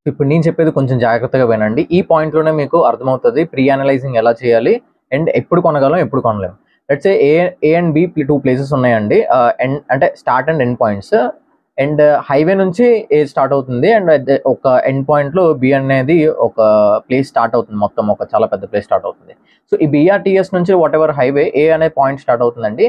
ఇప్పుడు నేను చెప్పేది కొంచెం జాగ్రత్తగా వినండి. ఈ పాయింట్‌లోనే మీకు అర్థమవుతది ప్రీ అనలైజింగ్ ఎలా చేయాలి అండ్ ఎప్పుడు కొనగలం, ఎప్పుడు కొనలేం. Let's say A and B 2 places ఉన్నాయండి. అంటే start and end points. And highway నుంచి ఏ స్టార్ట్ అవుతుంది అండ్ ఒక ఎండ్ పాయింట్‌లో బి అనేది ఒక ప్లేస్ స్టార్ట్ అవుతుంది. మొత్తం ఒక చాలా పెద్ద ప్లేస్ స్టార్ట్ అవుతుంది. సో ఈ బీఆర్టీఎస్ నుంచి వాటెవర్ హైవే ఏ అనే పాయింట్ స్టార్ట్ అవుతుందండి.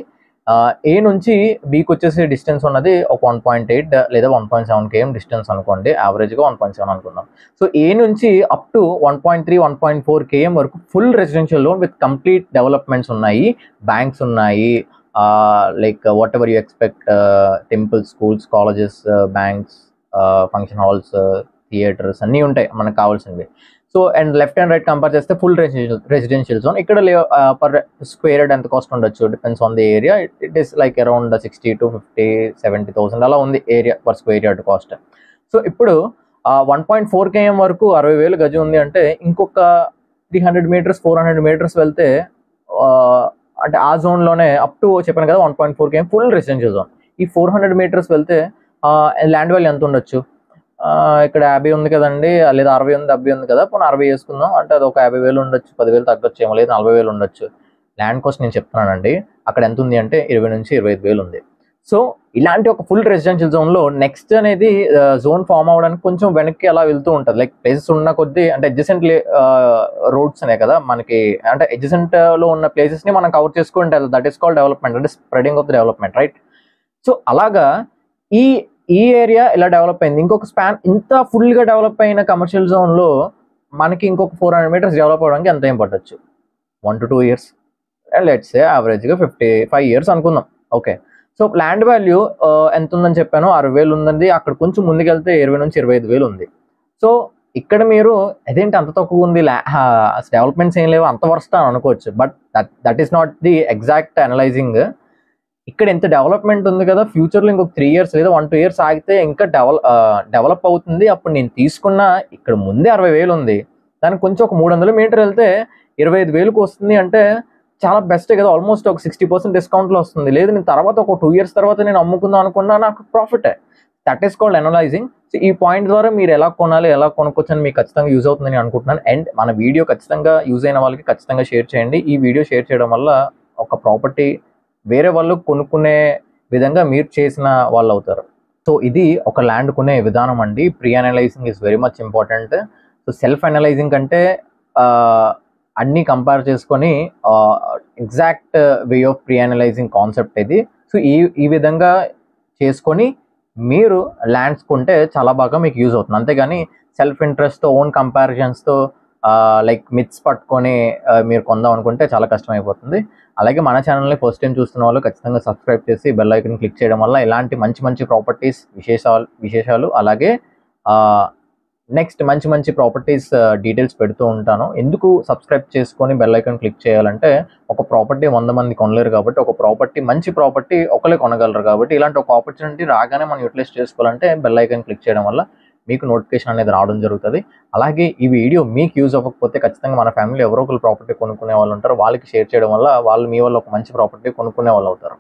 ఏ నుంచి బీకి వచ్చేసి డిస్టెన్స్ ఉన్నది ఒక 1.8 లేదా 1.7 కేఎం డిస్టెన్స్ అనుకోండి. యావరేజ్‌గా 1.7 అనుకుందాం. సో ఏ నుంచి అప్ టు 1.3, 1.4 కేఎం వరకు full residential zone with complete developments ఉన్నాయి. బ్యాంక్స్ ఉన్నాయి. Like what ever you expect, temples, schools, colleges, banks, function halls, theatres అన్నీ ఉంటాయి మనకు కావాల్సినవి. So and left and right compare చేస్తే ఫుల్ రెసిడెన్షియల్ జోన్. ఇక్కడ per square yard ఎంత cost ఉండొచ్చు, depends on the area. It is like around 60 to 50, 70,000 అలా ఉంది area per square yard cost. So ఇప్పుడు 1.4 కేఎం వరకు 60,000 గజం ఉంది అంటే ఇంకొక 300 మీటర్స్, 400 మీటర్స్ వెళ్తే అంటే ఆ జోన్లోనే అప్ టు చెప్పాను కదా 1.4 కేఎం ఫుల్ రెసిడెన్షియల్ జోన్. ఈ 400 మీటర్స్ వెళ్తే ల్యాండ్ వాల్యూ ఎంత ఉండొచ్చు? ఇక్కడ 50 ఉంది కదండి, లేదా 60 ఉంది, 70 ఉంది కదా, పోనీ 60 వేసుకుందాం అంటే అది ఒక 50,000 ఉండొచ్చు, 10,000 తగ్గొచ్చు ఏమో, లేదు 40,000 ఉండొచ్చు. ల్యాండ్ కాస్ట్ నేను చెప్తున్నానండి. అక్కడ ఎంత ఉంది అంటే 20 నుంచి 25,000 ఉంది. సో ఇలాంటి ఒక ఫుల్ రెసిడెన్షియల్ జోన్లో నెక్స్ట్ అనేది జోన్ ఫామ్ అవ్వడానికి కొంచెం వెనక్కి అలా వెళ్తూ ఉంటుంది. లైక్ ప్లేసెస్ ఉన్న కొద్దీ అంటే అడ్జసెంట్ రోడ్స్ అనే కదా మనకి, అంటే అడ్జసెంట్లో ఉన్న ప్లేసెస్ని మనం కవర్ చేసుకుంటే దట్ ఈస్ కాల్డ్ డెవలప్మెంట్, అంటే spreading of the development, right? So అలాగా ఈ ఏరియా ఇలా డెవలప్ అయింది. ఇంకొక స్పాన్ ఇంత ఫుల్గా డెవలప్ అయిన కమర్షియల్ జోన్లో మనకి ఇంకొక 400 మీటర్స్ డెవలప్ అవ్వడానికి ఎంత ఏం పట్టచ్చు? 1 to 2 years, లెట్స్ సే యావరేజ్గా 55 years అనుకుందాం. ఓకే. సో ల్యాండ్ వాల్యూ ఎంత ఉందని చెప్పాను, 60,000 ఉందండి. అక్కడ కొంచెం ముందుకెళ్తే 20 నుంచి 25,000 ఉంది. సో ఇక్కడ మీరు అదేంటి అంత తక్కువ ఉంది, డెవలప్మెంట్స్ ఏం లేవు, అంత వర్స్ట్ అని అనుకోవచ్చు. But that is not the exact analysing. ఇక్కడ ఎంత డెవలప్మెంట్ ఉంది కదా, ఫ్యూచర్లో ఇంకొక 3 years లేదా 1-2 years ఆగితే ఇంకా డెవలప్ అవుతుంది. అప్పుడు నేను తీసుకున్న ఇక్కడ ముందే 60,000 ఉంది, దానికి కొంచెం ఒక 300 మీటర్ వెళ్తే 25,000కి వస్తుంది అంటే చాలా బెస్టే కదా. ఆల్మోస్ట్ ఒక 60% డిస్కౌంట్లో వస్తుంది. లేదు నేను తర్వాత ఒక 2 years తర్వాత నేను అమ్ముకుందాం అనుకున్నా, నాకు ప్రాఫిటే. That is called analysing. So ఈ పాయింట్ ద్వారా మీరు ఎలా కొనాలి, ఎలా కొనుక్కోవచ్చు అని మీకు ఖచ్చితంగా యూజ్ అవుతుందని అనుకుంటున్నాను. అండ్ మన వీడియో ఖచ్చితంగా యూజ్ అయిన వాళ్ళకి ఖచ్చితంగా షేర్ చేయండి. ఈ వీడియో షేర్ చేయడం వల్ల ఒక ప్రాపర్టీ వేరే వాళ్ళు కొనుక్కునే విధంగా మీరు చేసిన వాళ్ళు అవుతారు. సో ఇది ఒక ల్యాండ్ కొనే విధానం అండి. Pre analysing is very much important. So self analysing అంటే అన్నీ కంపేర్ చేసుకొని exact way of pre analysing concept ఇది. సో ఈ విధంగా చేసుకొని మీరు ల్యాండ్స్ కొంటే చాలా బాగా మీకు యూజ్ అవుతుంది. అంతేగాని సెల్ఫ్ ఇంట్రెస్ట్తో, ఓన్ కంపారిజన్స్తో లైక్ మిత్స్ పట్టుకొని మీరు కొందాం అనుకుంటే చాలా కష్టమైపోతుంది. అలాగే మన ఛానల్ని ఫస్ట్ టైం చూస్తున్న వాళ్ళు ఖచ్చితంగా సబ్స్క్రైబ్ చేసి బెల్ ఐకాన్ క్లిక్ చేయడం వల్ల ఇలాంటి మంచి మంచి ప్రాపర్టీస్ విశేషాలు అలాగే నెక్స్ట్ మంచి ప్రాపర్టీస్ డీటెయిల్స్ పెడుతూ ఉంటాను. ఎందుకు సబ్స్క్రైబ్ చేసుకొని బెల్ ఐకాన్ క్లిక్ చేయాలంటే ఒక ప్రాపర్టీ 100 మంది కొనలేరు కాబట్టి, ఒక ప్రాపర్టీ మంచి ప్రాపర్టీ ఒకరే కొనగలరు కాబట్టి, ఇలాంటి ఒక ఆపర్చునిటీ రాగానే మనం యూటిలైజ్ చేసుకోవాలంటే బెల్ ఐకాన్ క్లిక్ చేయడం వల్ల మీకు నోటిఫికేషన్ అనేది రావడం జరుగుతుంది. అలాగే ఈ వీడియో మీకు యూజ్ అవ్వకపోతే ఖచ్చితంగా మన ఫ్యామిలీ ఎవరో ఒకరు ప్రాపర్టీ కొనుక్కునే వాళ్ళు ఉంటారు, వాళ్ళకి షేర్ చేయడం వల్ల వాళ్ళు మీ వల్ల ఒక మంచి ప్రాపర్టీ కొనుక్కునే వాళ్ళు అవుతారు.